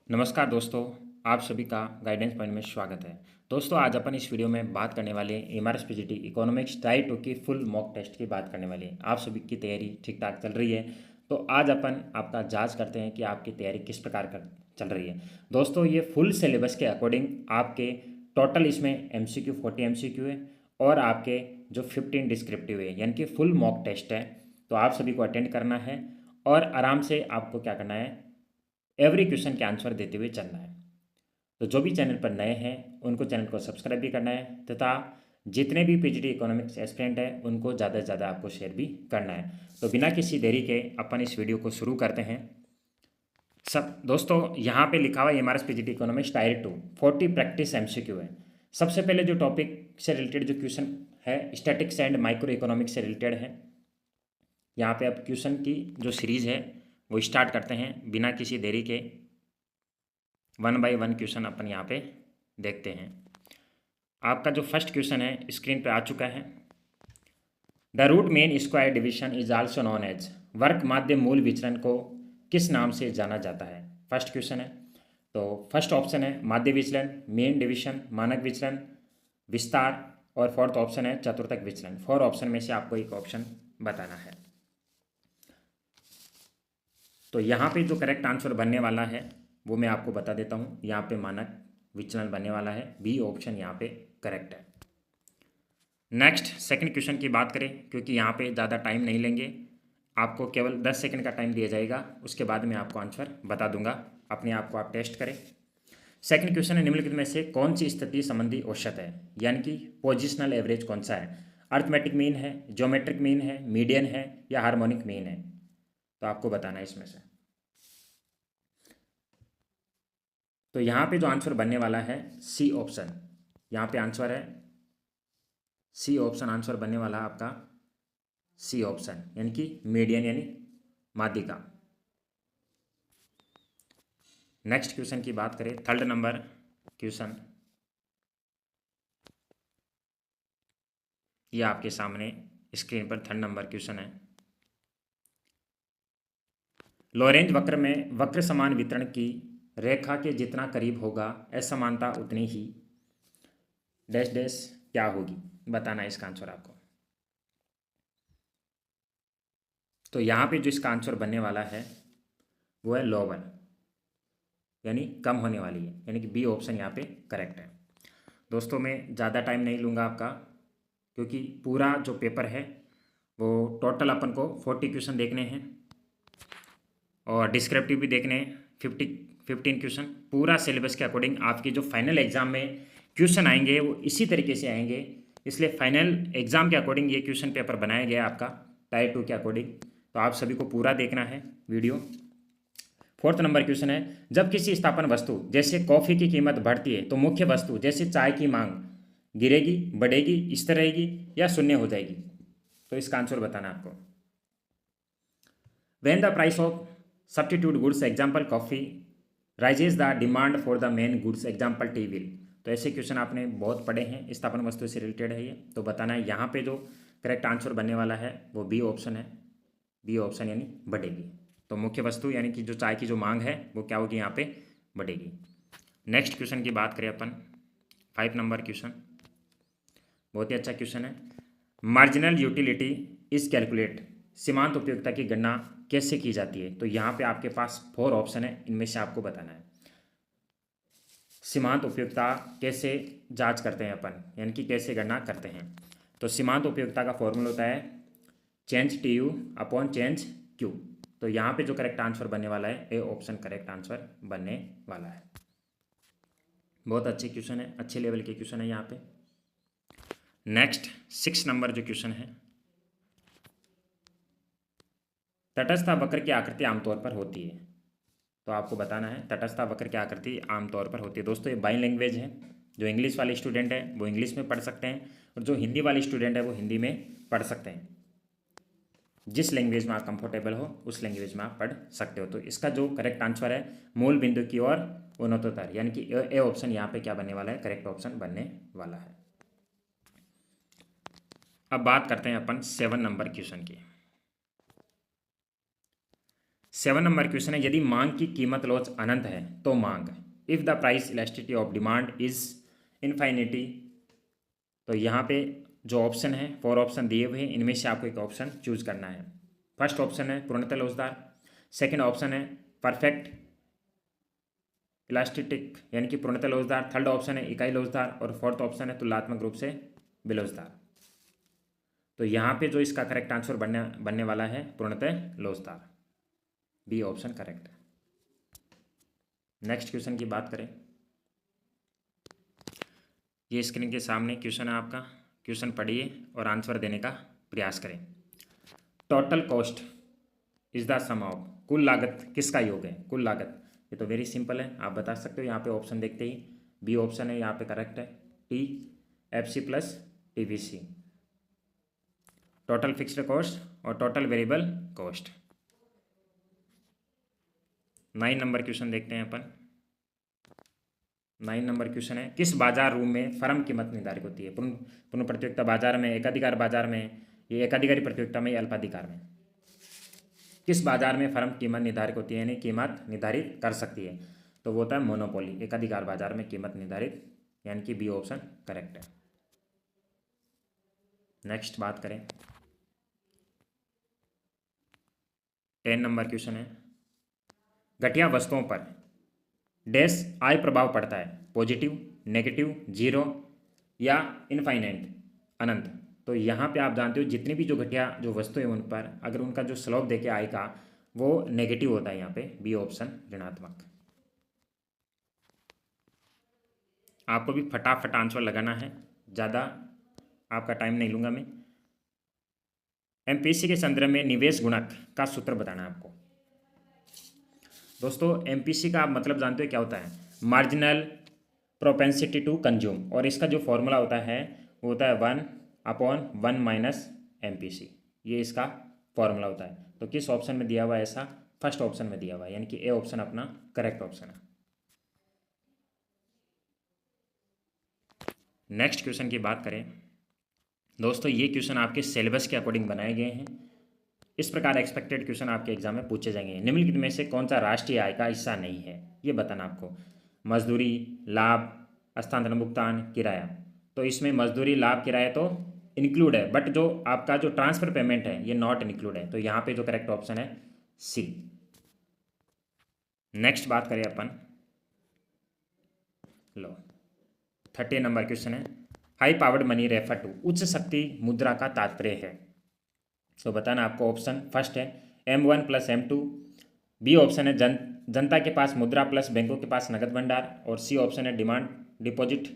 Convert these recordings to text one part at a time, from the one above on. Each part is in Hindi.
नमस्कार दोस्तों, आप सभी का गाइडेंस पॉइंट में स्वागत है। दोस्तों, आज अपन इस वीडियो में बात करने वाले हैं एमआरएस पीजीटी इकोनॉमिक्स टाइप 2 की फुल मॉक टेस्ट की बात करने वाले हैं। आप सभी की तैयारी ठीक ठाक चल रही है? तो आज अपन आपका जांच करते हैं कि आपकी तैयारी किस प्रकार कर चल रही है। दोस्तों, ये फुल सिलेबस के अकॉर्डिंग आपके टोटल इसमें एमसीक्यू 40 एमसीक्यू है और आपके जो 15 डिस्क्रिप्टिव है, यानी कि फुल मॉक टेस्ट है। तो आप सभी को अटेंड करना है और आराम से आपको क्या करना है, एवरी क्वेश्चन के आंसर देते हुए चलना है। तो जो भी चैनल पर नए हैं उनको चैनल को सब्सक्राइब भी करना है तथा जितने भी पीजीटी इकोनॉमिक्स एस्पिरेंट हैं उनको ज़्यादा से ज़्यादा आपको शेयर भी करना है। तो बिना किसी देरी के अपन इस वीडियो को शुरू करते हैं। सब दोस्तों, यहाँ पे लिखा हुआ MRS PGT economics tyre 2 40 practice MCQ है। सबसे पहले जो टॉपिक से रिलेटेड जो क्वेश्चन है स्टैटिक्स एंड माइक्रो इकोनॉमिक्स से रिलेटेड है। यहाँ पे अब क्वेश्चन की जो सीरीज़ है वो स्टार्ट करते हैं बिना किसी देरी के। 1 बाय 1 क्वेश्चन अपन यहाँ पे देखते हैं। आपका जो फर्स्ट क्वेश्चन है स्क्रीन पे आ चुका है। The root mean square division is also known as, वर्ग माध्य मूल विचलन को किस नाम से जाना जाता है? फर्स्ट क्वेश्चन है। तो फर्स्ट ऑप्शन है माध्य विचलन, मेन डिवीजन, मानक विचलन, विस्तार और फोर्थ ऑप्शन है चतुर्थक विचलन। 4 ऑप्शन में से आपको एक ऑप्शन बताना है। तो यहाँ पे जो करेक्ट आंसर बनने वाला है वो मैं आपको बता देता हूँ। यहाँ पे मानक विचलन बनने वाला है, बी ऑप्शन यहाँ पे करेक्ट है। नेक्स्ट सेकंड क्वेश्चन की बात करें, क्योंकि यहाँ पे ज़्यादा टाइम नहीं लेंगे, आपको केवल 10 सेकंड का टाइम दिया जाएगा, उसके बाद मैं आपको आंसर बता दूंगा। अपने आप को आप टेस्ट करें। सेकंड क्वेश्चन है निम्नलिखित में से कौन सी स्थिति संबंधी औसत है, यानी कि पोजिशनल एवरेज कौन सा है? अर्थमेटिक मीन है, ज्योमेट्रिक मीन है, मीडियन है या हार्मोनिक मीन है? तो आपको बताना है इसमें से। तो यहाँ पे जो आंसर बनने वाला है सी ऑप्शन, यहाँ पे आंसर है सी ऑप्शन। आंसर बनने वाला है आपका सी ऑप्शन, यानी कि मीडियन यानी माध्यिका। नेक्स्ट क्वेश्चन की बात करें, थर्ड नंबर क्वेश्चन, ये आपके सामने स्क्रीन पर थर्ड नंबर क्वेश्चन है। लॉरेंज वक्र में वक्र समान वितरण की रेखा के जितना करीब होगा असमानता उतनी ही डैश डैश क्या होगी? बताना है इसका आंसर आपको। तो यहाँ पे जो इसका आंसर बनने वाला है वो है लोअर, यानी कम होने वाली है, यानी कि बी ऑप्शन यहाँ पे करेक्ट है। दोस्तों, मैं ज़्यादा टाइम नहीं लूँगा आपका, क्योंकि पूरा जो पेपर है वो टोटल अपन को 40 क्वेश्चन देखने हैं और डिस्क्रिप्टिव भी देखने हैं 15 क्वेश्चन। पूरा सिलेबस के अकॉर्डिंग आपकी जो फाइनल एग्ज़ाम में क्वेश्चन आएंगे वो इसी तरीके से आएंगे, इसलिए फाइनल एग्ज़ाम के अकॉर्डिंग ये क्वेश्चन पेपर बनाया गया है आपका टायर 2 के अकॉर्डिंग। तो आप सभी को पूरा देखना है वीडियो। फोर्थ नंबर क्वेश्चन है, जब किसी स्थापन वस्तु जैसे कॉफ़ी की कीमत बढ़ती है तो मुख्य वस्तु जैसे चाय की मांग गिरेगी, बढ़ेगी, स्थिर रहेगी या शून्य हो जाएगी? तो इसका आंसर बताना आपको। When the price of substitute goods example coffee rises the demand for the main goods example T will. तो ऐसे क्वेश्चन आपने बहुत पढ़े हैं, स्थापन वस्तु से रिलेटेड है ये। तो बताना है यहाँ पे जो करेक्ट आंसर बनने वाला है वो बी ऑप्शन है, बी ऑप्शन यानी बढ़ेगी। तो मुख्य वस्तु यानी कि जो चाय की जो मांग है वो क्या होगी, यहाँ पे बढ़ेगी। नेक्स्ट क्वेश्चन की बात करें अपन, 5 नंबर क्वेश्चन, बहुत ही अच्छा क्वेश्चन है। मार्जिनल यूटिलिटी इज कैलकुलेट, सीमांत उपयोगिता की गणना कैसे की जाती है? तो यहाँ पे आपके पास 4 ऑप्शन है, इनमें से आपको बताना है सीमांत उपयोगिता कैसे जांच करते हैं अपन, यानी कि कैसे गणना करते हैं। तो सीमांत उपयोगिता का फॉर्मूला होता है change T U upon change Q. तो यहाँ पे जो करेक्ट आंसर बनने वाला है ए ऑप्शन करेक्ट आंसर बनने वाला है। बहुत अच्छे क्वेश्चन है, अच्छे लेवल के क्वेश्चन है यहाँ पे। नेक्स्ट 6 नंबर जो क्वेश्चन है, तटस्थ वक्र की आकृति आमतौर पर होती है। तो आपको बताना है तटस्थ वक्र की आकृति आमतौर पर होती है। दोस्तों, ये बाई लैंग्वेज है, जो इंग्लिश वाले स्टूडेंट है वो इंग्लिश में पढ़ सकते हैं और जो हिंदी वाले स्टूडेंट है वो हिंदी में पढ़ सकते हैं। जिस लैंग्वेज में आप कंफर्टेबल हो उस लैंग्वेज में आप पढ़ सकते हो। तो इसका जो करेक्ट आंसर है मूल बिंदु की ओर उन्नतोत्तर, यानी कि ए ऑप्शन यहाँ पे क्या बनने वाला है, करेक्ट ऑप्शन बनने वाला है। अब बात करते हैं अपन 7 नंबर क्वेश्चन की। 7 नंबर क्वेश्चन है, यदि मांग की कीमत लॉस अनंत है तो मांग, if the price elasticity of demand is infinity. तो यहाँ पे जो ऑप्शन है 4 ऑप्शन दिए हुए हैं, इनमें से आपको एक ऑप्शन चूज करना है। फर्स्ट ऑप्शन है पूर्णतः लॉसदार, सेकेंड ऑप्शन है परफेक्ट इलास्टिक यानी कि पूर्णतः लॉसदार, थर्ड ऑप्शन है इकाई लॉसदार और फोर्थ ऑप्शन है तुलनात्मक रूप से बेलौसदार। तो यहाँ पे जो इसका करेक्ट आंसर बनने वाला है पूर्णतः लॉसदार, बी ऑप्शन करेक्ट है। नेक्स्ट क्वेश्चन की बात करें, ये स्क्रीन के सामने क्वेश्चन है आपका, क्वेश्चन पढ़िए और आंसर देने का प्रयास करें। Total cost is the sum of, कुल लागत किसका योग है, कुल लागत। ये तो वेरी सिंपल है, आप बता सकते हो यहाँ पे ऑप्शन देखते ही, बी ऑप्शन है यहाँ पे करेक्ट है, T F C plus T V C, total fixed cost और total variable cost. 9 number question देखते हैं अपन। 9 नंबर क्वेश्चन है, किस बाजार रूम में फर्म कीमत निर्धारित होती है। पुनः प्रतियोगिता बाजार में, एकाधिकार बाजार में, ये एकाधिकारी प्रतियोगिता में या अल्पाधिकार में, किस बाजार में फर्म कीमत निर्धारित होती है यानी कीमत निर्धारित कर सकती है। तो वो होता है मोनोपोली, एकाधिकार बाजार में कीमत निर्धारित, यानी कि बी ऑप्शन करेक्ट है। नेक्स्ट बात करें, 10 नंबर क्वेश्चन है, घटिया वस्तुओं पर डैश आय प्रभाव पड़ता है, पॉजिटिव, नेगेटिव, जीरो या इनफाइनाइट अनंत। तो यहाँ पे आप जानते हो जितनी भी जो घटिया जो वस्तु है उन पर अगर उनका जो स्लोप देखे आय का वो नेगेटिव होता है, यहाँ पे बी ऑप्शन ऋणात्मक। आपको भी फटाफट आंसर लगाना है, ज़्यादा आपका टाइम नहीं लूँगा मैं। एमपीसी के संदर्भ में निवेश गुणक का सूत्र बताना है आपको। दोस्तों एमपीसी का आप मतलब जानते हो क्या होता है, मार्जिनल प्रोपेंसिटी टू कंज्यूम, और इसका जो फॉर्मूला होता है वो होता है 1/1 माइनस एमपीसी, ये इसका फॉर्मूला होता है। तो किस ऑप्शन में दिया हुआ है ऐसा, फर्स्ट ऑप्शन में दिया हुआ है, यानी कि ए ऑप्शन अपना करेक्ट ऑप्शन है। नेक्स्ट क्वेश्चन की बात करें दोस्तों, ये क्वेश्चन आपके सिलेबस के अकॉर्डिंग बनाए गए हैं। इस प्रकार एक्सपेक्टेड क्वेश्चन आपके एग्जाम में पूछे जाएंगे। निम्नलिखित में से कौन सा राष्ट्रीय आय का हिस्सा नहीं है, ये बताना आपको। मजदूरी, लाभ, हस्तांतरण भुगतान, किराया। तो इसमें मजदूरी, लाभ, किराया तो इंक्लूड है, बट जो आपका जो ट्रांसफर पेमेंट है ये नॉट इंक्लूड है। तो यहाँ पे जो करेक्ट ऑप्शन है सी। नेक्स्ट बात करें अपन, लो 30 नंबर क्वेश्चन है, high powered money refer to, उच्च शक्ति मुद्रा का तात्पर्य है। तो बताना आपको, ऑप्शन फर्स्ट है M1 plus M2, B option है जनता के पास मुद्रा प्लस बैंकों के पास नगद भंडार, और सी ऑप्शन है डिमांड डिपॉजिट,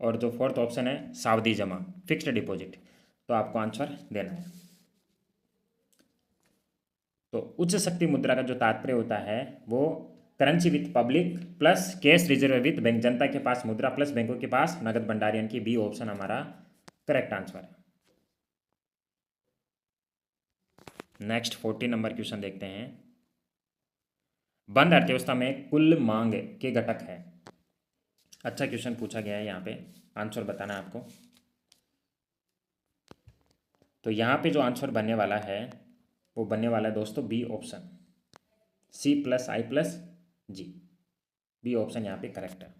और जो फोर्थ ऑप्शन है सावधि जमा फिक्स्ड डिपॉजिट। तो आपको आंसर देना है। तो उच्च शक्ति मुद्रा का जो तात्पर्य होता है वो currency with public plus cash reserve with bank, जनता के पास मुद्रा प्लस बैंकों के पास नगद भंडार, यानी कि बी ऑप्शन हमारा करेक्ट आंसर है। नेक्स्ट 40 नंबर क्वेश्चन देखते हैं, बंद अर्थव्यवस्था में कुल मांग के घटक है। अच्छा क्वेश्चन पूछा गया है, यहाँ पे आंसर बताना है आपको। तो यहाँ पे जो आंसर बनने वाला है वो बनने वाला है दोस्तों बी ऑप्शन, सी प्लस आई प्लस जी, बी ऑप्शन यहाँ पे करेक्ट है।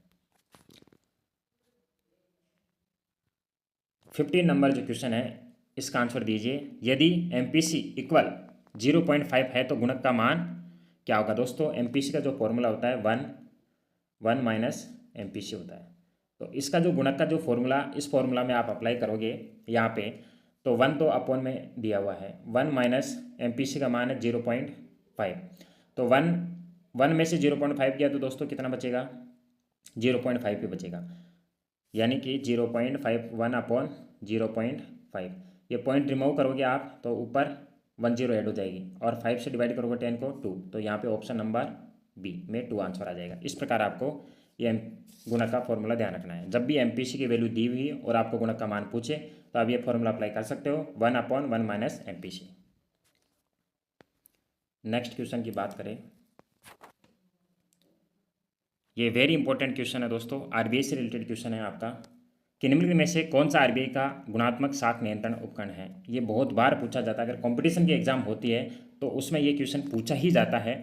15 नंबर जो क्वेश्चन है इसका आंसर दीजिए, यदि एमपीसी इक्वल 0.5 है तो गुणक का मान क्या होगा। दोस्तों एमपीसी का जो फॉर्मूला होता है 1 माइनस एमपीसी होता है। तो इसका जो गुणक का जो फॉर्मूला, इस फॉर्मूला में आप अप्लाई करोगे यहाँ पे, तो 1 तो अपॉन में दिया हुआ है, 1 माइनस एमपीसी का मान है 0.5। तो 1 में से 0.5 किया तो दोस्तों कितना बचेगा, 0.5 पे बचेगा, यानी कि 0.5 1 अपॉन 0.5। ये पॉइंट रिमूव करोगे आप तो ऊपर 10 ऐड हो जाएगी, और 5 से डिवाइड करोगे 10 को 2, तो यहाँ पे ऑप्शन नंबर बी में 2 आंसर आ जाएगा। इस प्रकार आपको ये गुणक का फॉर्मूला ध्यान रखना है। जब भी एमपीसी की वैल्यू दी हुई और आपको गुणक का मान पूछे तो आप ये फॉर्मूला अप्लाई कर सकते हो, 1/1 माइनस एमपीसी। नेक्स्ट क्वेश्चन की बात करें, ये वेरी इंपॉर्टेंट क्वेश्चन है दोस्तों, आरबीआई से रिलेटेड क्वेश्चन है आपका। कि निम्नलिखित में से कौन सा आरबीआई का गुणात्मक साख नियंत्रण उपकरण है। ये बहुत बार पूछा जाता है, अगर कंपटीशन की एग्जाम होती है तो उसमें ये क्वेश्चन पूछा ही जाता है।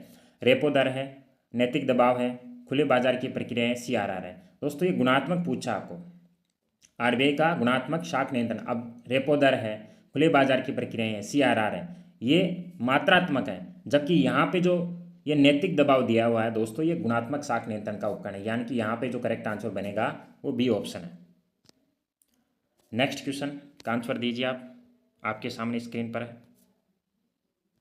रेपो दर है, नैतिक दबाव है, खुले बाजार की प्रक्रिया है, सीआरआर है। दोस्तों ये गुणात्मक पूछा आपको, आरबीआई का गुणात्मक साख नियंत्रण। अब रेपो दर है, खुले बाजार की प्रक्रिया है, सीआरआर है, ये मात्रात्मक है, जबकि यहाँ पे जो ये नैतिक दबाव दिया हुआ है दोस्तों, ये गुणात्मक साख नियंत्रण का उपकरण है। यानी कि यहाँ पे जो करेक्ट आंसर बनेगा वो बी ऑप्शन है। नेक्स्ट क्वेश्चन का आंसर दीजिए आप, आपके सामने स्क्रीन पर है,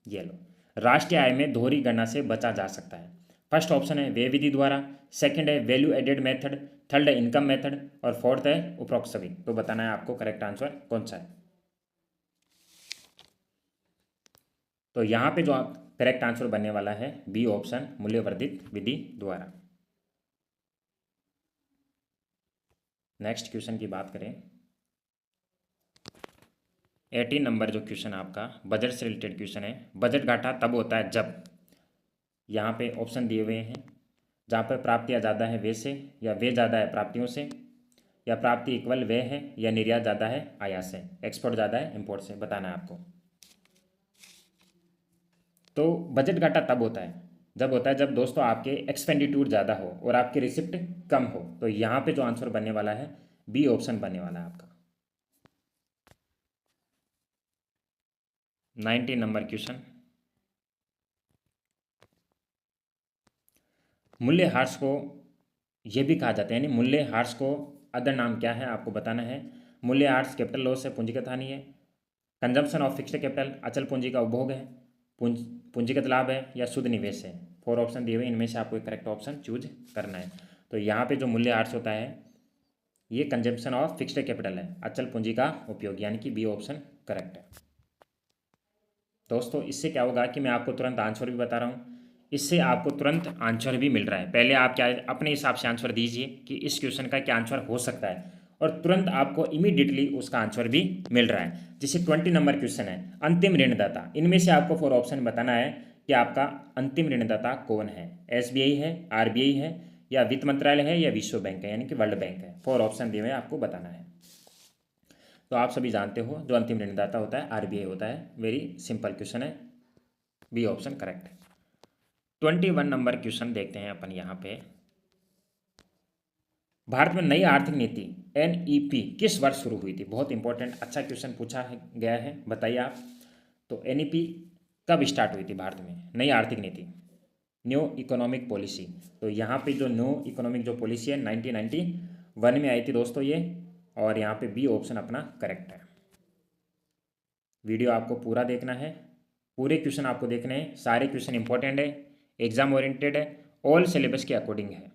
ये लो। राष्ट्रीय आय में दोहरी गणना से बचा जा सकता है। फर्स्ट ऑप्शन है व्यय विधि द्वारा, सेकंड है वैल्यू एडेड मेथड, थर्ड है इनकम मेथड और फोर्थ है उपरोक्त सभी। तो बताना है आपको करेक्ट आंसर कौन सा है। तो यहाँ पे जो करेक्ट आंसर बनने वाला है बी ऑप्शन, मूल्यवर्धित विधि द्वारा। नेक्स्ट क्वेश्चन की बात करें, 18 नंबर जो क्वेश्चन आपका बजट से रिलेटेड क्वेश्चन है। बजट घाटा तब होता है जब, यहाँ पे ऑप्शन दिए हुए हैं, जहाँ पर प्राप्तियाँ ज़्यादा है वे से, या वे ज़्यादा है प्राप्तियों से, या प्राप्ति इक्वल वे है, या निर्यात ज़्यादा है आयात से, एक्सपोर्ट ज़्यादा है इम्पोर्ट से। बताना है आपको। तो बजट घाटा तब होता है जब दोस्तों आपके एक्सपेंडिट्यूर ज़्यादा हो और आपकी रिसिप्ट कम हो। तो यहाँ पे जो आंसर बनने वाला है बी ऑप्शन बनने वाला है आपका। 19 नंबर क्वेश्चन, मूल्य ह्रास को ये भी कहा जाता है, यानी मूल्य ह्रास को अदर नाम क्या है आपको बताना है। मूल्य ह्रास कैपिटल लॉस है, पूंजीगत हानि है, कंजम्पशन ऑफ फिक्स्ड कैपिटल अचल पूंजी का उपभोग है, पूंजीगत लाभ है, या शुद्ध निवेश है। 4 ऑप्शन दिए हुए, इनमें से आपको एक करेक्ट ऑप्शन चूज करना है। तो यहाँ पे जो मूल्य ह्रास होता है ये कंजम्पशन ऑफ फिक्स्ड कैपिटल है, अचल पूंजी का उपयोग, यानी कि बी ऑप्शन करेक्ट है। दोस्तों इससे क्या होगा कि मैं आपको तुरंत आंसर भी बता रहा हूँ, इससे आपको तुरंत आंसर भी मिल रहा है। पहले आप क्या अपने हिसाब से आंसर दीजिए कि इस क्वेश्चन का क्या आंसर हो सकता है, और तुरंत आपको इमीडिएटली उसका आंसर भी मिल रहा है। जैसे 20 नंबर क्वेश्चन है, अंतिम ऋणदाता। इनमें से आपको 4 ऑप्शन बताना है कि आपका अंतिम ऋणदाता कौन है। एसबीआई है, आरबीआई है, या वित्त मंत्रालय है, या विश्व बैंक है, यानी कि वर्ल्ड बैंक है। 4 ऑप्शन दिए हुए आपको बताना है। तो आप सभी जानते हो जो अंतिम ऋणदाता होता है आरबीआई होता है। वेरी सिंपल क्वेश्चन है, बी ऑप्शन करेक्ट है। 21 नंबर क्वेश्चन देखते हैं अपन यहाँ पे। भारत में नई आर्थिक नीति एनईपी किस वर्ष शुरू हुई थी। बहुत इंपॉर्टेंट अच्छा क्वेश्चन पूछा गया है, बताइए आप। तो एनईपी कब स्टार्ट हुई थी भारत में, नई आर्थिक नीति, न्यू इकोनॉमिक पॉलिसी। तो यहाँ पे जो न्यू इकोनॉमिक जो पॉलिसी है 1991 में आई थी दोस्तों ये, और यहाँ पे बी ऑप्शन अपना करेक्ट है। वीडियो आपको पूरा देखना है, पूरे क्वेश्चन आपको देखने हैं, सारे क्वेश्चन इंपॉर्टेंट है, एग्जाम ओरिएंटेड है, ऑल सिलेबस के अकॉर्डिंग है।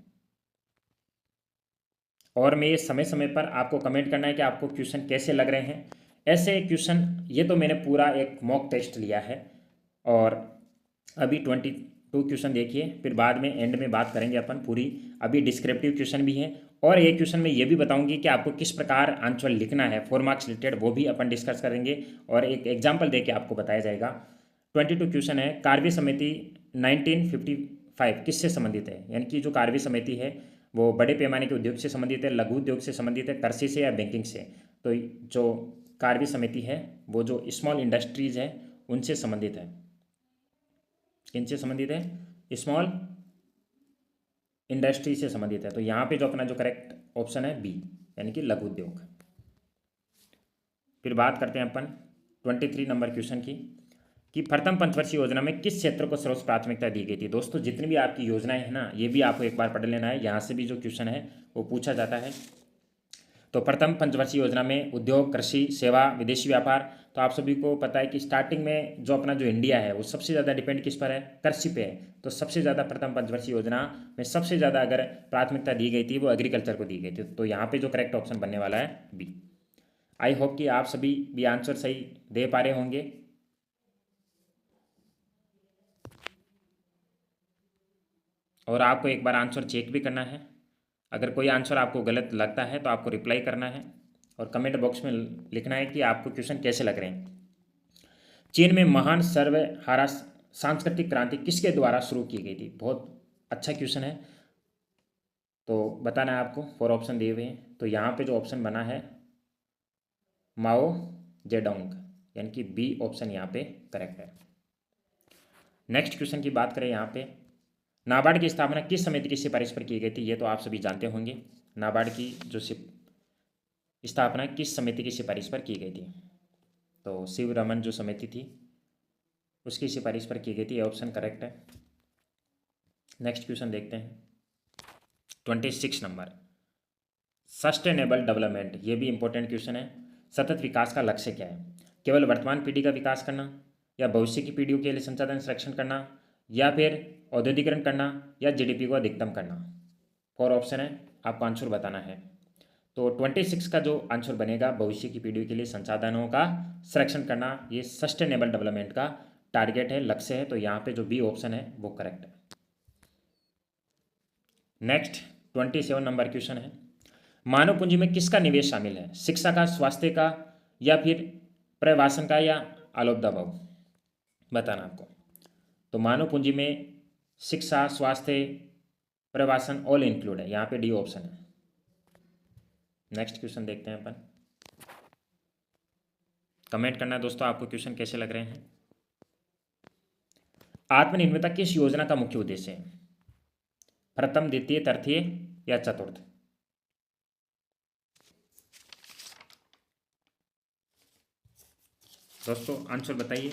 और मैं ये समय समय पर आपको कमेंट करना है कि आपको क्वेश्चन कैसे लग रहे हैं। ऐसे क्वेश्चन, ये तो मैंने पूरा एक मॉक टेस्ट लिया है, और अभी 22 क्वेश्चन देखिए, फिर बाद में एंड में बात करेंगे अपन पूरी। अभी डिस्क्रिप्टिव क्वेश्चन भी है, और एक क्वेश्चन में ये भी बताऊंगी कि आपको किस प्रकार आंसर लिखना है 4 मार्क्स रिलेटेड, वो भी अपन डिस्कस करेंगे, और एक एग्जाम्पल दे के आपको बताया जाएगा। 22 क्वेश्चन है, कार्य समिति 1955 किससे संबंधित है। यानी कि जो कार्य समिति है वो बड़े पैमाने के उद्योग से संबंधित है, लघु उद्योग से संबंधित है, कृषि से, या बैंकिंग से। तो जो कार्य समिति है वो जो स्मॉल इंडस्ट्रीज है उनसे संबंधित है। किनसे संबंधित है, स्मॉल इंडस्ट्री से संबंधित है। तो यहाँ पे जो अपना जो करेक्ट ऑप्शन है बी, यानी कि लघु उद्योग। फिर बात करते हैं अपन 23 नंबर क्वेश्चन की, कि प्रथम पंचवर्षीय योजना में किस क्षेत्र को सर्वोच्च प्राथमिकता दी गई थी। दोस्तों जितनी भी आपकी योजनाएं हैं ना, ये भी आपको एक बार पढ़ लेना है, यहाँ से भी जो क्वेश्चन है वो पूछा जाता है। तो प्रथम पंचवर्षीय योजना में उद्योग, कृषि, सेवा, विदेशी व्यापार। तो आप सभी को पता है कि स्टार्टिंग में जो अपना जो इंडिया है वो सबसे ज़्यादा डिपेंड किस पर है, कृषि पे है। तो सबसे ज़्यादा प्रथम पंचवर्षीय योजना में सबसे ज़्यादा अगर प्राथमिकता दी गई थी वो एग्रीकल्चर को दी गई थी। तो यहाँ पे जो करेक्ट ऑप्शन बनने वाला है बी। आई होप कि आप सभी भी आंसर सही दे पा रहे होंगे। और आपको एक बार आंसर चेक भी करना है, अगर कोई आंसर आपको गलत लगता है तो आपको रिप्लाई करना है, और कमेंट बॉक्स में लिखना है कि आपको क्वेश्चन कैसे लग रहे हैं। चीन में महान सर्वहारा सांस्कृतिक क्रांति किसके द्वारा शुरू की गई थी। बहुत अच्छा क्वेश्चन है। तो बताना है आपको, 4 ऑप्शन दिए हुए हैं। तो यहाँ पे जो ऑप्शन बना है माओ जेडोंग, यानी कि बी ऑप्शन यहाँ पे करेक्ट है। नेक्स्ट क्वेश्चन की बात करें यहाँ पे, नाबार्ड की स्थापना किस समिति की सिफारिश पर की गई थी? ये तो आप सभी जानते होंगे, नाबार्ड की जो स्थापना किस समिति की सिफारिश पर की गई थी? तो शिव रमन जो समिति थी उसकी सिफारिश पर की गई थी, ये ऑप्शन करेक्ट है। नेक्स्ट क्वेश्चन देखते हैं 26 नंबर, सस्टेनेबल डेवलपमेंट, ये भी इंपॉर्टेंट क्वेश्चन है। सतत विकास का लक्ष्य क्या है? केवल वर्तमान पीढ़ी का विकास करना, या भविष्य की पीढ़ियों के लिए संसाधन संरक्षण करना, या फिर औद्योगिकरण करना, या जीडीपी को अधिकतम करना? 4 ऑप्शन है, आपको आंसर बताना है। तो 26 का जो आंसर बनेगा, भविष्य की पीढ़ियों के लिए संसाधनों का संरक्षण करना, ये सस्टेनेबल डेवलपमेंट का टारगेट है, लक्ष्य है। तो यहाँ पे जो बी ऑप्शन है वो करेक्ट है। नेक्स्ट 27 नंबर क्वेश्चन है, मानव पूंजी में किसका निवेश शामिल है? शिक्षा का, स्वास्थ्य का, या फिर प्रवासन का, या ऑल ऑफ द अबव? बताना आपको। तो मानव पूंजी में शिक्षा, स्वास्थ्य, प्रवासन ऑल इंक्लूड है, यहाँ पे डी ऑप्शन है। नेक्स्ट क्वेश्चन देखते हैं अपन। कमेंट करना है दोस्तों, आपको क्वेश्चन कैसे लग रहे हैं। आत्मनिर्भरता किस योजना का मुख्य उद्देश्य है? प्रथम, द्वितीय, तृतीय, या चतुर्थ? दोस्तों आंसर बताइए।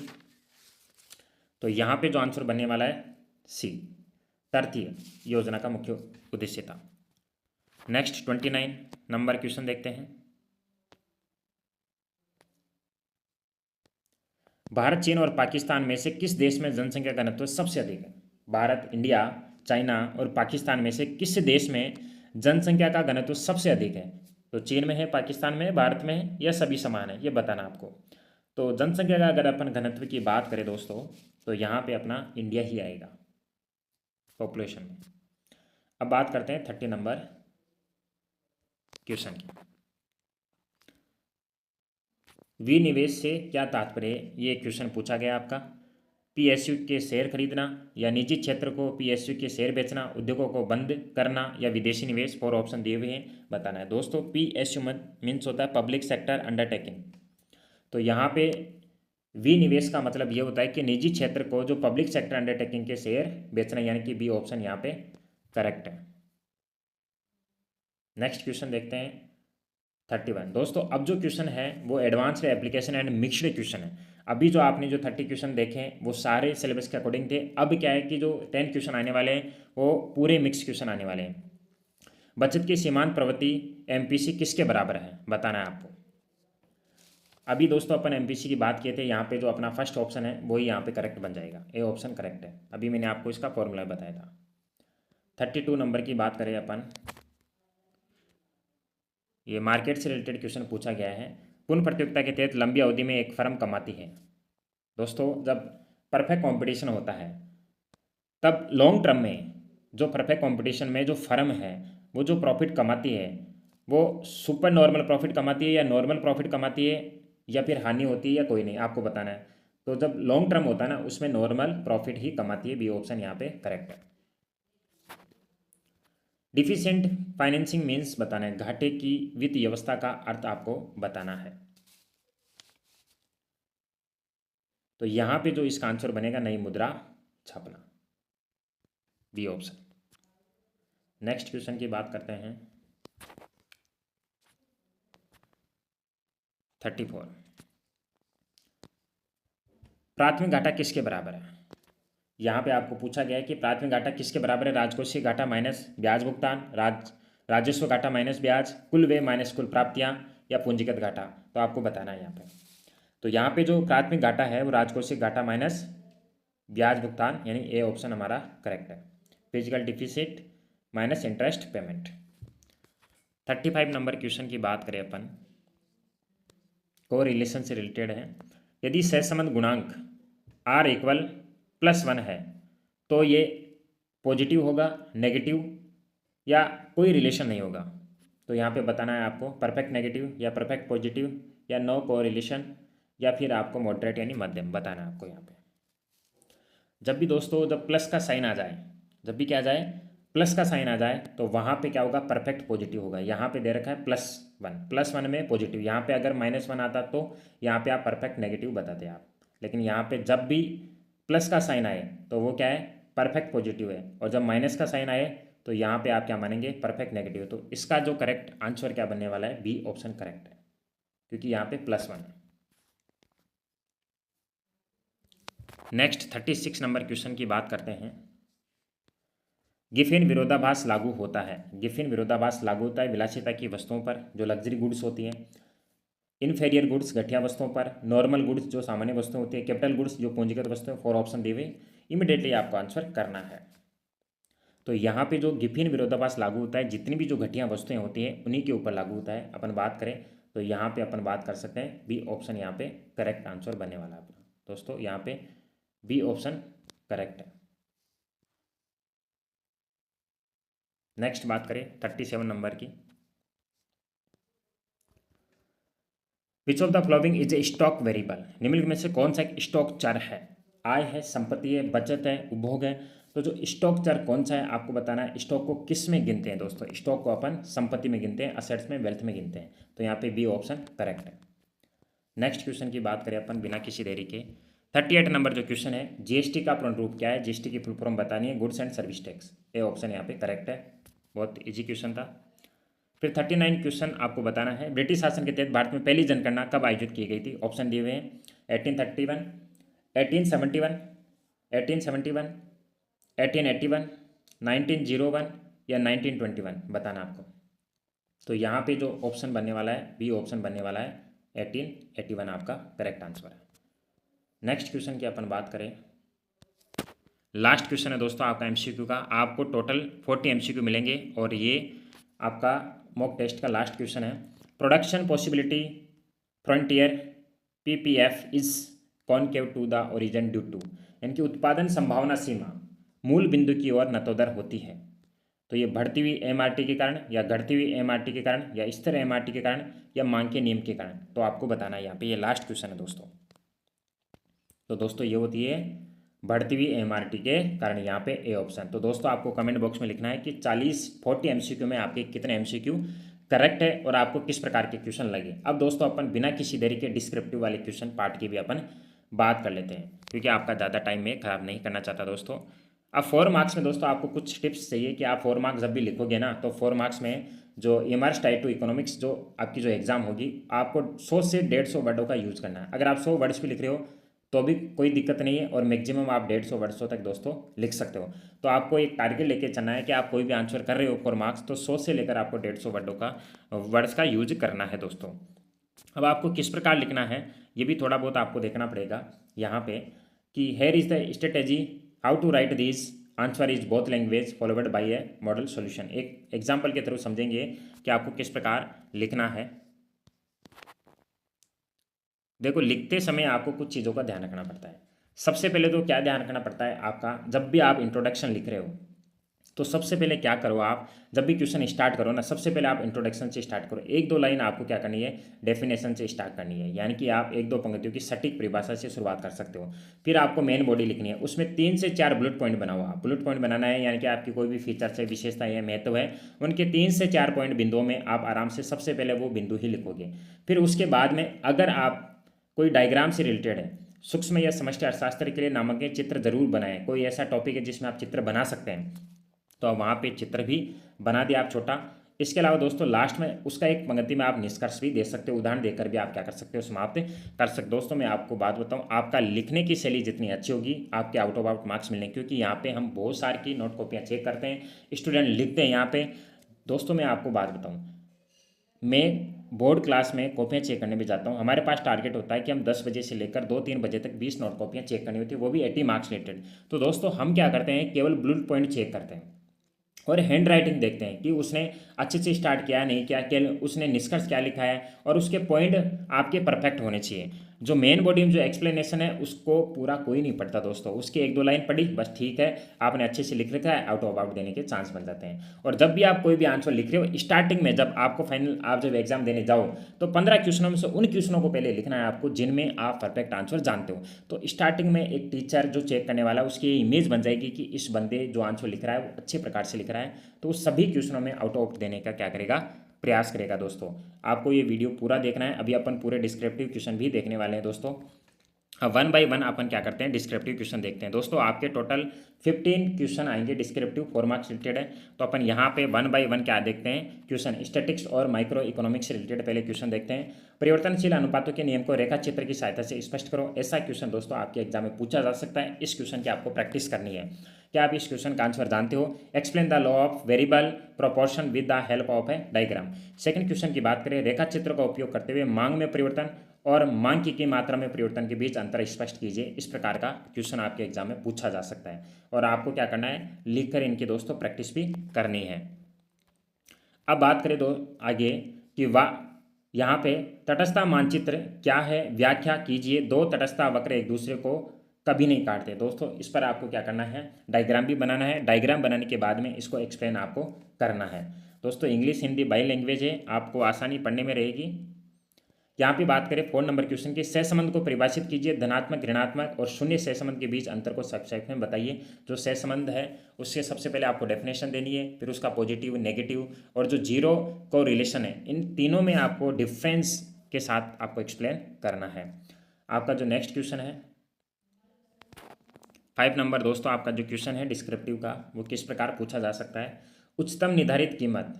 तो यहाँ पे जो आंसर बनने वाला है सी, तृतीय योजना का मुख्य उद्देश्य था। नेक्स्ट 29 नंबर क्वेश्चन देखते हैं, भारत, चीन और पाकिस्तान में से किस देश में जनसंख्या का घनत्व सबसे अधिक है? भारत, इंडिया, चाइना और पाकिस्तान में से किस देश में जनसंख्या का घनत्व सबसे अधिक है? तो चीन में है, पाकिस्तान में है, भारत में है, या सभी समान है, ये बताना आपको। तो जनसंख्या का अगर अपन घनत्व की बात करें दोस्तों, तो यहाँ पे अपना इंडिया ही आएगा पॉपुलेशन में। अब बात करते हैं 30 नंबर क्वेश्चन की, विनिवेश से क्या तात्पर्य? ये क्वेश्चन पूछा गया आपका। पीएसयू के शेयर खरीदना, या निजी क्षेत्र को पीएसयू के शेयर बेचना, उद्योगों को बंद करना, या विदेशी निवेश? 4 ऑप्शन दिए हुए हैं, बताना है दोस्तों। पीएसयू मीन्स होता है पब्लिक सेक्टर अंडरटेकिंग। तो यहाँ पे विनिवेश का मतलब ये होता है कि निजी क्षेत्र को जो पब्लिक सेक्टर अंडरटेकिंग के शेयर बेचना, यानी कि बी ऑप्शन यहाँ पे करेक्ट है। नेक्स्ट क्वेश्चन देखते हैं 31 दोस्तों। अब जो क्वेश्चन है वो advanced application and mixed question है। अभी जो आपने जो 30 क्वेश्चन देखे वो सारे सिलेबस के अकॉर्डिंग थे। अब क्या है कि जो 10 क्वेश्चन आने वाले हैं वो पूरे मिक्स क्वेश्चन आने वाले हैं। बचत की सीमांत प्रवृत्ति एमपीसी किसके बराबर है? बताना है आपको। अभी दोस्तों अपन एमपीसी की बात किए थे, यहाँ पे जो अपना फर्स्ट ऑप्शन है वही यहाँ पे करेक्ट बन जाएगा, ए ऑप्शन करेक्ट है। अभी मैंने आपको इसका फॉर्मूला बताया था। 32 नंबर की बात करें अपन, ये मार्केट से रिलेटेड क्वेश्चन पूछा गया है। पुनः प्रतियोगिता के तहत लंबी अवधि में एक फर्म कमाती है। दोस्तों जब परफेक्ट कंपटीशन होता है तब लॉन्ग टर्म में जो परफेक्ट कंपटीशन में जो फर्म है वो जो प्रॉफिट कमाती है वो सुपर नॉर्मल प्रॉफिट कमाती है, या नॉर्मल प्रॉफिट कमाती है, या फिर हानि होती है, या कोई नहीं, आपको बताना है। तो जब लॉन्ग टर्म होता है ना उसमें नॉर्मल प्रॉफिट ही कमाती है, बी ऑप्शन यहाँ पे करेक्ट है। डिफिशिएंट फाइनेंसिंग मीन्स बताना है, घाटे की वित्त व्यवस्था का अर्थ आपको बताना है। तो यहां पे जो इसका आंसर बनेगा नई मुद्रा छापना, बी ऑप्शन। नेक्स्ट क्वेश्चन की बात करते हैं 34, प्राथमिक घाटा किसके बराबर है? यहाँ पे आपको पूछा गया है कि प्राथमिक घाटा किसके बराबर है? राजकोषीय घाटा माइनस ब्याज भुगतान, राजस्व घाटा माइनस ब्याज, कुल व्यय माइनस कुल प्राप्तियाँ, या पूंजीगत घाटा? तो आपको बताना है यहाँ पे। तो यहाँ पे जो प्राथमिक घाटा है वो राजकोषीय घाटा माइनस ब्याज भुगतान, यानी ए ऑप्शन हमारा करेक्ट है। Physical deficit minus interest payment. 35 number question की बात करें अपन, को रिलेशन से रिलेटेड है। यदि सहसंबंध गुणांक r इक्वल +1 है तो ये पॉजिटिव होगा, नेगेटिव, या कोई रिलेशन नहीं होगा? तो यहाँ पे बताना है आपको, परफेक्ट नेगेटिव, या परफेक्ट पॉजिटिव, या नो को रिलेशन, या फिर आपको मॉडरेट यानी मध्यम बताना है आपको। यहाँ पे जब भी दोस्तों जब प्लस का साइन आ जाए, जब भी क्या आ जाए प्लस का साइन आ जाए तो वहाँ पे क्या होगा, परफेक्ट पॉजिटिव होगा। यहाँ पे दे रखा है +1 में पॉजिटिव, यहाँ पे अगर -1 आता तो यहाँ पे आप परफेक्ट नेगेटिव बताते आप। लेकिन यहाँ पे जब भी प्लस का साइन आए तो वो क्या है, परफेक्ट पॉजिटिव है, और जब माइनस का साइन आए तो यहाँ पे आप क्या मानेंगे, परफेक्ट नेगेटिव। तो इसका जो करेक्ट आंसर क्या बनने वाला है, बी ऑप्शन करेक्ट है, क्योंकि यहाँ पे +1 है। नेक्स्ट 36 नंबर क्वेश्चन की बात करते हैं। गिफिन विरोधाभास लागू होता है। गिफिन विरोधाभास लागू होता है विलासिता की वस्तुओं पर, जो लग्जरी गुड्स होती हैं, इन्फेरियर गुड्स घटिया वस्तुओं पर, नॉर्मल गुड्स जो सामान्य वस्तुएं होती है, कैपिटल गुड्स जो पूंजीगत वस्तुएं। 4 ऑप्शन दिए हुए, इमीडिएटली आपको आंसर करना है। तो यहाँ पे जो गिफिन विरोधाभास लागू होता है, जितनी भी जो घटिया वस्तुएं होती हैं उन्हीं के ऊपर लागू होता है। अपन बात करें तो यहाँ पे अपन बात कर सकते हैं बी ऑप्शन यहाँ पे करेक्ट आंसर बनने वाला है अपना। दोस्तों यहाँ पे बी ऑप्शन करेक्ट है। नेक्स्ट बात करें 37 नंबर की। Which of the following is a stock variable. निम्नलिखित में से कौन सा एक स्टॉक चर है। आय है, संपत्ति है, बचत है, उपभोग है। तो जो स्टॉक चर कौन सा है आपको बताना है। स्टॉक को किस में गिनते हैं दोस्तों, स्टॉक को अपन संपत्ति में गिनते हैं, असेट्स में, वेल्थ में गिनते हैं। तो यहाँ पे बी ऑप्शन करेक्ट है। नेक्स्ट क्वेश्चन की बात करें अपन बिना किसी देरी के। 38 नंबर जो क्वेश्चन है, जीएसटी का पूर्ण रूप क्या है। जीएसटी की फुल फॉर्म बतानी है, goods and service tax. A option यहाँ पे करेक्ट है, बहुत इजी क्वेश्चन था। फिर 39 क्वेश्चन आपको बताना है, ब्रिटिश शासन के तहत भारत में पहली जनगणना कब आयोजित की गई थी। ऑप्शन दिए हुए हैं 1831, 1871, 1871, 1881, 1901 या 1921 बताना आपको। तो यहाँ पे जो ऑप्शन बनने वाला है, बी ऑप्शन बनने वाला है 1881 आपका करेक्ट आंसर है। नेक्स्ट क्वेश्चन की अपन बात करें, लास्ट क्वेश्चन है दोस्तों आपका एमसीक्यू का। आपको टोटल 40 एमसीक्यू मिलेंगे और ये आपका मॉक टेस्ट का लास्ट क्वेश्चन है। Production possibility frontier PPF is concave to the origin due to, यानी कि उत्पादन संभावना सीमा मूल बिंदु की ओर नतोदर होती है। तो ये बढ़ती हुई एमआरटी के कारण, या घटती हुई एमआरटी के कारण, या स्थिर एमआरटी के कारण, या मांग के नियम के कारण। तो आपको बताना है यहाँ पे, ये लास्ट क्वेश्चन है दोस्तों। तो दोस्तों ये होती है बढ़ती हुई एमआरटी के कारण, यहाँ पे ए ऑप्शन। तो दोस्तों आपको कमेंट बॉक्स में लिखना है कि 40 एमसीक्यू में आपके कितने एमसीक्यू करेक्ट है और आपको किस प्रकार के क्वेश्चन लगे। अब दोस्तों अपन बिना किसी देरी के डिस्क्रिप्टिव वाले क्वेश्चन पार्ट की भी अपन बात कर लेते हैं, क्योंकि आपका ज़्यादा टाइम में ख़राब नहीं करना चाहता दोस्तों। अब 4 मार्क्स में दोस्तों आपको कुछ टिप्स चाहिए कि आप 4 मार्क्स जब भी लिखोगे ना, तो 4 मार्क्स में जो एमआरएस टाइप टू इकोनॉमिक्स जो आपकी जो एग्जाम होगी, आपको 100 से 150 वर्डों का यूज़ करना है। अगर आप 100 वर्ड्स भी लिख रहे हो तो भी कोई दिक्कत नहीं है, और मैक्सिमम आप 150 वर्ड्सों तक दोस्तों लिख सकते हो। तो आपको एक टारगेट लेके चलना है कि आप कोई भी आंसर कर रहे हो 4 मार्क्स, तो 100 से लेकर आपको 150 वर्ड्स का यूज करना है दोस्तों। अब आपको किस प्रकार लिखना है ये भी थोड़ा बहुत आपको देखना पड़ेगा यहाँ पे, कि here is the strategy how to write this answer is both language followed by a model solution. एक एग्जाम्पल के थ्रू समझेंगे कि आपको किस प्रकार लिखना है। देखो, लिखते समय आपको कुछ चीज़ों का ध्यान रखना पड़ता है। सबसे पहले तो क्या ध्यान रखना पड़ता है आपका, जब भी आप इंट्रोडक्शन लिख रहे हो तो सबसे पहले क्या करो, आप जब भी क्वेश्चन स्टार्ट करो ना, सबसे पहले आप इंट्रोडक्शन से स्टार्ट करो। 1-2 लाइन आपको क्या करनी है, डेफिनेशन से स्टार्ट करनी है, यानी कि आप 1-2 पंक्तियों की सटीक परिभाषा से शुरुआत कर सकते हो। फिर आपको मेन बॉडी लिखनी है, उसमें 3 से 4 बुलेट पॉइंट बनाओ। आप बुलेट पॉइंट बनाना है, यानी कि आपकी कोई भी फीचर्स है, विशेषता है, महत्व है, उनके 3 से 4 पॉइंट बिंदुओं में आप आराम से सबसे पहले वो बिंदु ही लिखोगे। फिर उसके बाद में अगर आप कोई डायग्राम से रिलेटेड है, सूक्ष्म या समष्टि अर्थशास्त्र के लिए नामक चित्र जरूर बनाएं। कोई ऐसा टॉपिक है जिसमें आप चित्र बना सकते हैं तो आप वहाँ पे चित्र भी बना दिया आप छोटा। इसके अलावा दोस्तों लास्ट में उसका एक पंक्ति में आप निष्कर्ष भी दे सकते हो, उदाहरण देकर भी आप क्या कर सकते हो, समाप्त कर सकते हो। दोस्तों मैं आपको बात बताऊं, आपका लिखने की शैली जितनी अच्छी होगी आपके आउट ऑफ आउट मार्क्स मिलने, क्योंकि यहाँ पे हम बहुत सारी की नोट कॉपियाँ चेक करते हैं, स्टूडेंट लिखते हैं यहाँ पे। दोस्तों मैं आपको बात बताऊँ, मैं बोर्ड क्लास में कॉपियाँ चेक करने भी जाता हूँ। हमारे पास टारगेट होता है कि हम 10 बजे से लेकर 2-3 बजे तक 20 नोट कॉपियाँ चेक करनी होती है, वो भी 80 मार्क्स रिलेटेड। तो दोस्तों हम क्या करते हैं, केवल बुलेट पॉइंट चेक करते हैं और हैंड राइटिंग देखते हैं कि उसने अच्छे से स्टार्ट किया नहीं किया, उसने निष्कर्ष क्या लिखा है, और उसके पॉइंट आपके परफेक्ट होने चाहिए। जो मेन बॉडी में जो एक्सप्लेनेशन है उसको पूरा कोई नहीं पढ़ता दोस्तों, उसकी 1-2 लाइन पढ़ी बस, ठीक है, आपने अच्छे से लिख रखा है, आउट ऑफ आउट देने के चांस बन जाते हैं। और जब भी आप कोई भी आंसर लिख रहे हो स्टार्टिंग में, जब आपको फाइनल आप जब एग्जाम देने जाओ तो 15 क्वेश्चनों में से उन क्वेश्चनों को पहले लिखना है आपको जिनमें आप परफेक्ट आंसर जानते हो। तो स्टार्टिंग में एक टीचर जो चेक करने वाला है उसकी इमेज बन जाएगी कि इस बंदे जो आंसर लिख रहा है वो अच्छे प्रकार से लिख रहा है, तो उस सभी क्वेश्चनों में आउट ऑफ देने का क्या करेगा, प्रयास करेगा। दोस्तों आपको ये वीडियो पूरा देखना है, अभी अपन पूरे डिस्क्रिप्टिव क्वेश्चन भी देखने वाले हैं दोस्तों। अब 1 बाय 1 अपन क्या करते हैं, डिस्क्रिप्टिव क्वेश्चन देखते हैं। दोस्तों आपके टोटल 15 क्वेश्चन आएंगे, डिस्क्रिप्टिव 4 मार्क्स रिलेटेड है। तो अपन यहाँ पे 1 बाय 1 क्या देखते हैं, क्वेश्चन स्टैटिक्स और माइक्रो इकोनॉमिक्स से रिलेटेड पहले क्वेश्चन देखते हैं। परिवर्तनशील अनुपातों के नियम को रेखा चित्र की सहायता से स्पष्ट करो। ऐसा क्वेश्चन दोस्तों आपके एग्जाम में पूछा जा सकता है, इस क्वेश्चन की आपको प्रैक्टिस करनी है। क्या आप इस क्वेश्चन का आंसर जानते हो? Explain the law of variable proportion with the help of A diagram. Second question की बात करें, रेखा चित्र का उपयोग करते हुए मांग में परिवर्तन और मांग की मात्रा में परिवर्तन के बीच अंतर स्पष्ट कीजिए। इस प्रकार का क्वेश्चन आपके एग्जाम में पूछा जा सकता है और आपको क्या करना है, लिखकर इनकी दोस्तों प्रैक्टिस भी करनी है। अब बात करें आगे कि यहाँ पे तटस्थता मानचित्र क्या है, व्याख्या कीजिए। दो तटस्थता वक्र एक दूसरे को कभी नहीं काटते। दोस्तों इस पर आपको क्या करना है, डायग्राम भी बनाना है, डायग्राम बनाने के बाद में इसको एक्सप्लेन आपको करना है। दोस्तों इंग्लिश हिंदी बाई लैंग्वेज है, आपको आसानी पढ़ने में रहेगी। यहाँ पे बात करें 4 नंबर क्वेश्चन के, सहसंबंध को परिभाषित कीजिए। धनात्मक, ऋणात्मक और शून्य सहसंबंध के बीच अंतर को संक्षेप में बताइए। जो सहसंबंध है उससे सबसे पहले आपको डेफिनेशन देनी है, फिर उसका पॉजिटिव, नेगेटिव और जो जीरो को रिलेशन है, इन तीनों में आपको डिफरेंस के साथ आपको एक्सप्लेन करना है। आपका जो नेक्स्ट क्वेश्चन है 5 नंबर, दोस्तों आपका जो क्वेश्चन है डिस्क्रिप्टिव का, वो किस प्रकार पूछा जा सकता है। उच्चतम निर्धारित कीमत,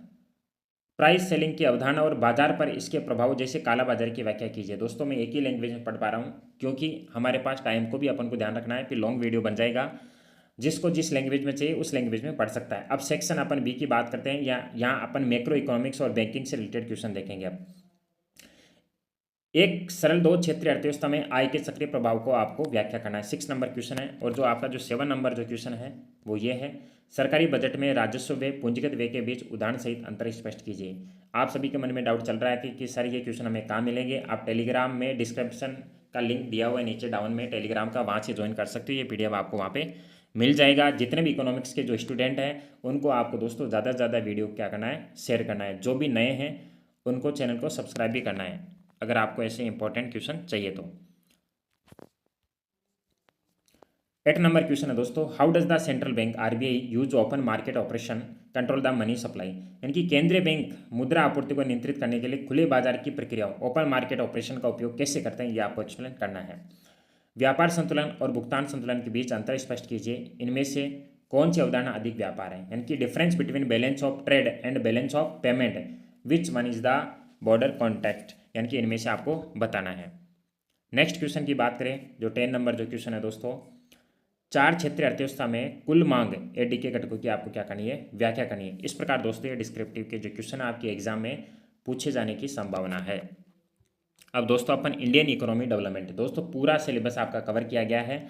प्राइस सेलिंग की अवधारणा और बाजार पर इसके प्रभाव जैसे काला बाजार की व्याख्या कीजिए। दोस्तों मैं एक ही लैंग्वेज में पढ़ पा रहा हूँ क्योंकि हमारे पास टाइम को भी अपन को ध्यान रखना है, फिर लॉन्ग वीडियो बन जाएगा। जिसको जिस लैंग्वेज में चाहिए उस लैंग्वेज में पढ़ सकता है। अब सेक्शन अपन बी की बात करते हैं, या यहाँ अपन मैक्रो इकोनॉमिक्स और बैंकिंग से रिलेटेड क्वेश्चन देखेंगे। अब एक सरल दो क्षेत्रीय अर्थव्यवस्था में आय के सक्रिय प्रभाव को आपको व्याख्या करना है। 6 नंबर क्वेश्चन है। और जो आपका जो 7 नंबर जो क्वेश्चन है वो ये है, सरकारी बजट में राजस्व व्यय पूंजीगत व्यय के बीच उदाहरण सहित अंतर स्पष्ट कीजिए। आप सभी के मन में डाउट चल रहा है कि सर ये क्वेश्चन हमें कहाँ मिलेंगे। आप टेलीग्राम में डिस्क्रिप्शन का लिंक दिया हुआ है नीचे डाउन में टेलीग्राम का, वहाँ से ज्वाइन कर सकते हो। ये PDF आपको वहाँ पे मिल जाएगा। जितने भी इकोनॉमिक्स के जो स्टूडेंट हैं उनको आपको दोस्तों ज़्यादा से ज़्यादा वीडियो क्या करना है, शेयर करना है। जो भी नए हैं उनको चैनल को सब्सक्राइब भी करना है अगर आपको ऐसे इंपॉर्टेंट क्वेश्चन चाहिए तो। 8 नंबर क्वेश्चन है दोस्तों, how does the central bank RBI use open market operation control the money supply. यानी कि केंद्रीय बैंक मुद्रा आपूर्ति को नियंत्रित करने के लिए खुले बाजार की प्रक्रिया ओपन मार्केट ऑपरेशन का उपयोग कैसे करते हैं, ये आपको एक्सप्लेन करना है। व्यापार संतुलन और भुगतान संतुलन के बीच अंतर स्पष्ट कीजिए। इनमें से कौन सी अवधारणा अधिक व्यापार है, यानी कि difference between balance of trade and balance of payment, which one is the border contact, यानी कि इनमें से आपको बताना है। नेक्स्ट क्वेश्चन की बात करें जो 10 नंबर जो क्वेश्चन है दोस्तों, 4 क्षेत्रीय अर्थव्यवस्था में कुल मांग AD के घटकों की आपको क्या करनी है, व्याख्या करनी है। इस प्रकार दोस्तों ये डिस्क्रिप्टिव के जो क्वेश्चन आपके एग्जाम में पूछे जाने की संभावना है। अब दोस्तों अपन इंडियन इकोनॉमी डेवलपमेंट, दोस्तों पूरा सिलेबस आपका कवर किया गया है।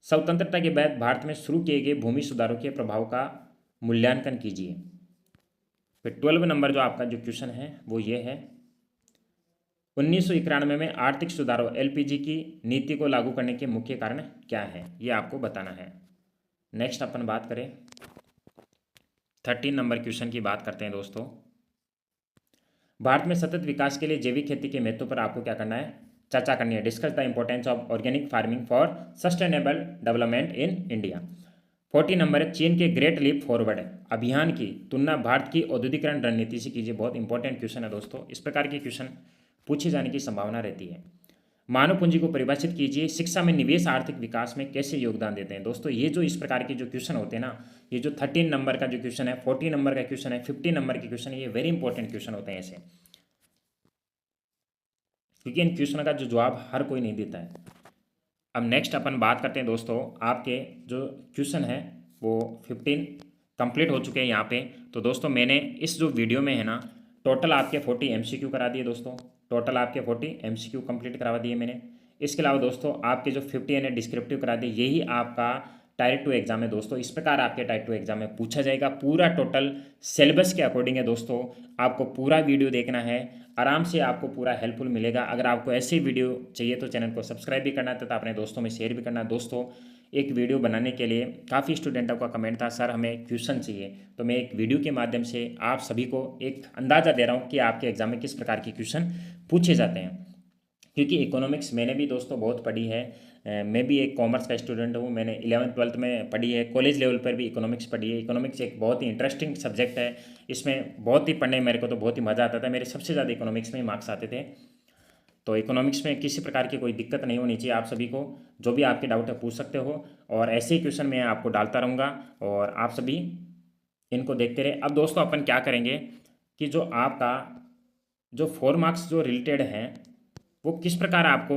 स्वतंत्रता के बाद भारत में शुरू किए गए भूमि सुधारों के प्रभाव का मूल्यांकन कीजिए। फिर 12 नंबर जो आपका जो क्वेश्चन है वो ये है, 1991 में आर्थिक सुधारों LPG की नीति को लागू करने के मुख्य कारण क्या है, ये आपको बताना है। नेक्स्ट अपन बात करें 13 नंबर क्वेश्चन की बात करते हैं दोस्तों, भारत में सतत विकास के लिए जैविक खेती के महत्व पर आपको क्या करना है, चर्चा करनी है। Discuss the importance of organic farming for sustainable development in India. 40 number है, चीन के ग्रेट लीप फॉरवर्ड अभियान की तुलना भारत की औद्योगिकरण रणनीति से कीजिए। बहुत इंपॉर्टेंट क्वेश्चन है दोस्तों, इस प्रकार के क्वेश्चन पूछे जाने की संभावना रहती है। मानव पूंजी को परिभाषित कीजिए। शिक्षा में निवेश आर्थिक विकास में कैसे योगदान देते हैं। दोस्तों ये जो इस प्रकार के जो क्वेश्चन होते हैं ना, ये जो 13 नंबर का जो क्वेश्चन है, 40 नंबर का क्वेश्चन है, 50 नंबर के क्वेश्चन है, ये वेरी इंपॉर्टेंट क्वेश्चन होते हैं ऐसे, क्योंकि इन क्वेश्चन का जो जवाब हर कोई नहीं देता है। अब नेक्स्ट अपन बात करते हैं दोस्तों, आपके जो क्वेश्चन है वो 15 कंप्लीट हो चुके हैं यहाँ पे। तो दोस्तों मैंने इस जो वीडियो में है ना, टोटल आपके 40 MCQ करा दिए दोस्तों, टोटल आपके 40 MCQ कंप्लीट करवा दिए मैंने। इसके अलावा दोस्तों आपके जो 50 है डिस्क्रिप्टिव करा दिए। यही आपका टायर 2 एग्जाम है दोस्तों। इस प्रकार आपके टायर 2 एग्जाम में पूछा जाएगा। पूरा टोटल सिलेबस के अकॉर्डिंग है दोस्तों, आपको पूरा वीडियो देखना है, आराम से आपको पूरा हेल्पफुल मिलेगा। अगर आपको ऐसी वीडियो चाहिए तो चैनल को सब्सक्राइब भी करना तथा अपने दोस्तों में शेयर भी करना। दोस्तों एक वीडियो बनाने के लिए काफ़ी स्टूडेंटों का कमेंट था, सर हमें क्वेश्चन चाहिए, तो मैं एक वीडियो के माध्यम से आप सभी को एक अंदाज़ा दे रहा हूँ कि आपके एग्जाम में किस प्रकार के क्वेश्चन पूछे जाते हैं। क्योंकि इकोनॉमिक्स मैंने भी दोस्तों बहुत पढ़ी है, मैं भी एक कॉमर्स का स्टूडेंट हूँ, मैंने 11th-12th में पढ़ी है, कॉलेज लेवल पर भी इकोनॉमिक्स पढ़ी है। इकोनॉमिक्स एक बहुत ही इंटरेस्टिंग सब्जेक्ट है, इसमें बहुत ही पढ़ने मेरे को तो बहुत ही मज़ा आता था, मेरे सबसे ज़्यादा इकोनॉमिक्स में ही मार्क्स आते थे। तो इकोनॉमिक्स में किसी प्रकार की कोई दिक्कत नहीं होनी चाहिए। आप सभी को जो भी आपके डाउट है पूछ सकते हो, और ऐसे ही क्वेश्चन मैं आपको डालता रहूँगा और आप सभी इनको देखते रहे। अब दोस्तों अपन क्या करेंगे कि जो आपका जो 4 मार्क्स जो रिलेटेड हैं वो किस प्रकार आपको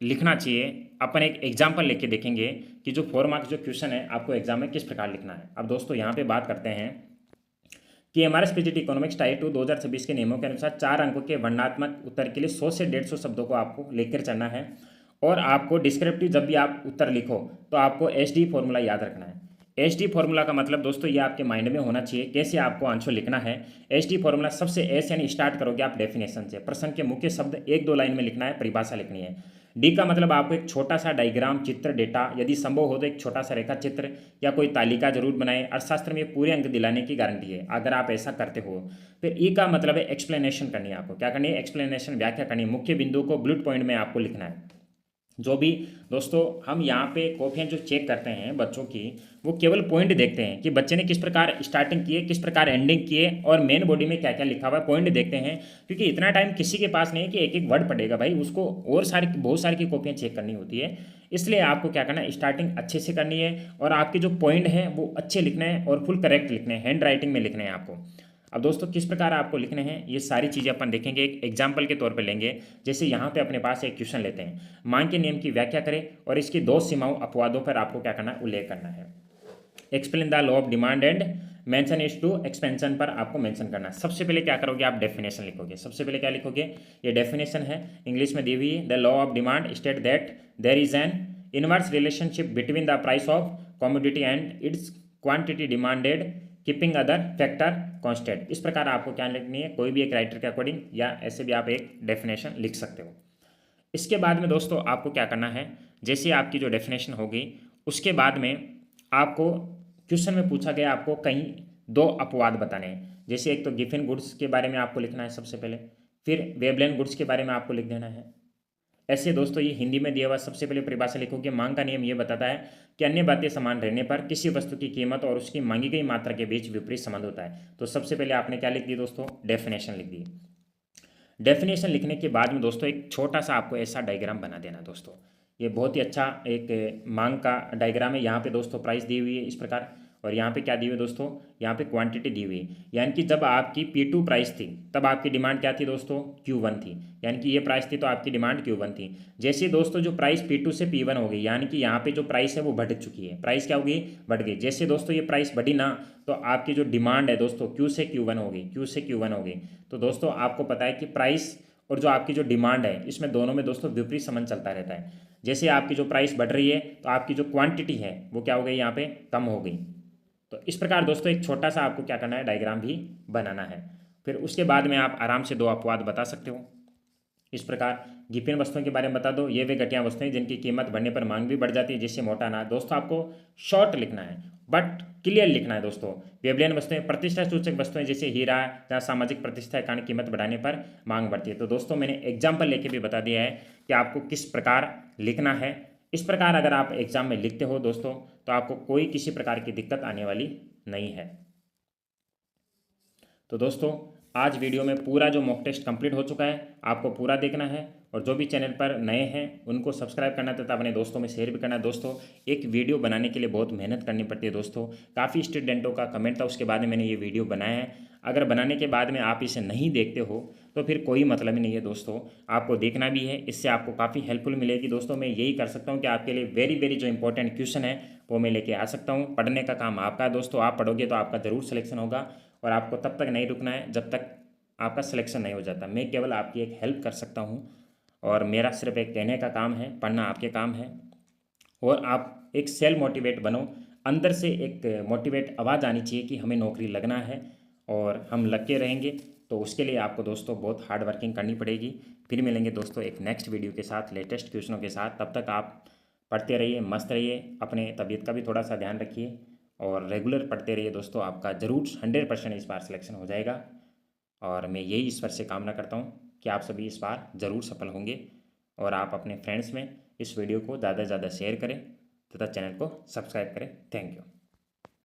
लिखना चाहिए, अपन एक एग्जाम्पल लेके देखेंगे कि जो 4 मार्क्स जो क्वेश्चन है आपको एग्जाम में किस प्रकार लिखना है। अब दोस्तों यहाँ पे बात करते हैं कि हमारे पीजीटी इकोनॉमिक्स टाइप 2 2026 के नियमों के अनुसार 4 अंकों के वर्णनात्मक उत्तर के लिए 100 से 150 शब्दों को आपको लेकर चलना है, और आपको डिस्क्रिप्टिव जब भी आप उत्तर लिखो तो आपको एसडी फॉर्मूला याद रखना है। एसडी फॉर्मूला का मतलब दोस्तों ये आपके माइंड में होना चाहिए कैसे आपको आंसर लिखना है। एसडी फॉर्मूला सबसे एस यानी स्टार्ट करोगे आप डेफिनेशन से, प्रश्न के मुख्य शब्द 1-2 लाइन में लिखना है, परिभाषा लिखनी है। डी का मतलब आपको एक छोटा सा डायग्राम, चित्र, डेटा, यदि संभव हो तो एक छोटा सा रेखा चित्र या कोई तालिका जरूर बनाएं। अर्थशास्त्र में पूरे अंक दिलाने की गारंटी है अगर आप ऐसा करते हो। फिर ई का मतलब है एक्सप्लेनेशन करनी है, आपको क्या करनी है, एक्सप्लेनेशन, व्याख्या करनी है। मुख्य बिंदु को बुलेट पॉइंट में आपको लिखना है। जो भी दोस्तों हम यहाँ पे कॉपियाँ जो चेक करते हैं बच्चों की, वो केवल पॉइंट देखते हैं कि बच्चे ने किस प्रकार स्टार्टिंग की है, किस प्रकार एंडिंग की है, और मेन बॉडी में क्या क्या लिखा हुआ है, पॉइंट देखते हैं। क्योंकि इतना टाइम किसी के पास नहीं है कि एक एक वर्ड पढ़ेगा भाई, उसको और सारी बहुत सारी की कॉपियाँ चेक करनी होती है। इसलिए आपको क्या करना है, स्टार्टिंग अच्छे से करनी है, और आपके जो पॉइंट हैं वो अच्छे लिखने हैं और फुल करेक्ट लिखने हैं, हैंड राइटिंग में लिखने हैं आपको। अब दोस्तों किस प्रकार आपको लिखने हैं ये सारी चीज़ें अपन देखेंगे, एक एग्जाम्पल के तौर पे लेंगे। जैसे यहाँ पे अपने पास एक क्वेश्चन लेते हैं, मांग के नियम की व्याख्या करें और इसकी 2 सीमाओं अपवादों पर आपको क्या करना है, उल्लेख करना है। Explain the law of demand and mention is two expansion पर आपको मेंशन करना है। सबसे पहले क्या करोगे, आप डेफिनेशन लिखोगे। सबसे पहले क्या लिखोगे, ये डेफिनेशन है, इंग्लिश में दी हुई है। The law of demand state that there is an inverse relationship between the price of commodity and its quantity demanded keeping other factor constant. इस प्रकार आपको क्या लिखनी है, कोई भी एक राइटर के अकॉर्डिंग, या ऐसे भी आप एक डेफिनेशन लिख सकते हो। इसके बाद में दोस्तों आपको क्या करना है, जैसे आपकी जो डेफिनेशन होगी उसके बाद में आपको क्वेश्चन में पूछा गया आपको कहीं 2 अपवाद बताने हैं। जैसे एक तो गिफिन गुड्स के बारे में आपको लिखना है सबसे पहले, फिर वेबलेन गुड्स के बारे में आपको लिख देना है। ऐसे दोस्तों ये हिंदी में दिया हुआ, सबसे पहले परिभाषा लिखोगे। मांग का नियम ये बताता है कि अन्य बातें समान रहने पर किसी वस्तु की कीमत और उसकी मांगी गई मात्रा के बीच विपरीत संबंध होता है। तो सबसे पहले आपने क्या लिख दी दोस्तों, डेफिनेशन लिख दी। डेफिनेशन लिखने के बाद में दोस्तों एक छोटा सा आपको ऐसा डायग्राम बना देना दोस्तों। ये बहुत ही अच्छा एक मांग का डायग्राम है। यहाँ पे दोस्तों प्राइस दी हुई है इस प्रकार, और यहाँ पे क्या दी हुई है दोस्तों, यहाँ पे क्वांटिटी दी हुई है। यानी कि जब आपकी P2 प्राइस थी तब आपकी डिमांड क्या थी दोस्तों, Q1 थी। यानी कि ये प्राइस थी तो आपकी डिमांड Q1 थी। जैसे दोस्तों जो प्राइस P2 से P1 हो गई, यानी कि यहाँ पे जो प्राइस है वो बढ़ चुकी है, प्राइस क्या होगी, बढ़ गई। जैसे दोस्तों ये प्राइस बढ़ी ना, तो आपकी जो डिमांड है दोस्तों Q से Q1 हो गई, Q से Q1 हो गई। तो दोस्तों आपको पता है कि प्राइस और जो आपकी जो डिमांड है इसमें दोनों में दोस्तों विपरीत संबंध चलता रहता है। जैसे आपकी जो प्राइस बढ़ रही है तो आपकी जो क्वांटिटी है वो क्या हो गई, यहाँ पे कम हो गई। तो इस प्रकार दोस्तों एक छोटा सा आपको क्या करना है, डायग्राम भी बनाना है। फिर उसके बाद में आप आराम से 2 अपवाद बता सकते हो। इस प्रकार गिफिन वस्तुओं के बारे में बता दो, ये वे घटिया वस्तुएं जिनकी कीमत बढ़ने पर मांग भी बढ़ जाती है, जिससे मोटा अनाज। दोस्तों आपको शॉर्ट लिखना है बट क्लियर लिखना है दोस्तों। वेबलियन वस्तुएं प्रतिष्ठा सूचक वस्तुएं जैसे हीरा, जहाँ सामाजिक प्रतिष्ठा के कारण कीमत बढ़ाने पर मांग बढ़ती है। तो दोस्तों मैंने एग्जाम्पल लेके भी बता दिया है कि आपको किस प्रकार लिखना है। इस प्रकार अगर आप एग्जाम में लिखते हो दोस्तों तो आपको कोई किसी प्रकार की दिक्कत आने वाली नहीं है। तो दोस्तों आज वीडियो में पूरा जो मॉक टेस्ट कंप्लीट हो चुका है, आपको पूरा देखना है, और जो भी चैनल पर नए हैं उनको सब्सक्राइब करना तथा अपने दोस्तों में शेयर भी करना। दोस्तों एक वीडियो बनाने के लिए बहुत मेहनत करनी पड़ती है दोस्तों, काफ़ी स्टूडेंटों का कमेंट था, उसके बाद मैंने ये वीडियो बनाया है। अगर बनाने के बाद में आप इसे नहीं देखते हो तो फिर कोई मतलब ही नहीं है दोस्तों, आपको देखना भी है, इससे आपको काफ़ी हेल्पफुल मिलेगी। दोस्तों मैं यही कर सकता हूँ कि आपके लिए वेरी वेरी जो इंपॉर्टेंट क्वेश्चन है वो मैं लेके आ सकता हूँ। पढ़ने का काम आपका है दोस्तों, आप पढ़ोगे तो आपका ज़रूर सिलेक्शन होगा, और आपको तब तक नहीं रुकना है जब तक आपका सिलेक्शन नहीं हो जाता। मैं केवल आपकी एक हेल्प कर सकता हूँ, और मेरा सिर्फ एक कहने का काम है, पढ़ना आपके काम है। और आप एक सेल्फ मोटिवेट बनो, अंदर से एक मोटिवेट आवाज़ आनी चाहिए कि हमें नौकरी लगना है और हम लग के रहेंगे। तो उसके लिए आपको दोस्तों बहुत हार्ड वर्किंग करनी पड़ेगी। फिर मिलेंगे दोस्तों एक नेक्स्ट वीडियो के साथ, लेटेस्ट क्वेश्चनों के साथ। तब तक आप पढ़ते रहिए, मस्त रहिए, अपने तबीयत का भी थोड़ा सा ध्यान रखिए और रेगुलर पढ़ते रहिए दोस्तों। आपका ज़रूर 100% इस बार सिलेक्शन हो जाएगा और मैं यही ईश्वर से कामना करता हूँ कि आप सभी इस बार ज़रूर सफल होंगे। और आप अपने फ्रेंड्स में इस वीडियो को ज़्यादा से ज़्यादा शेयर करें तथा चैनल को सब्सक्राइब करें। Thank you.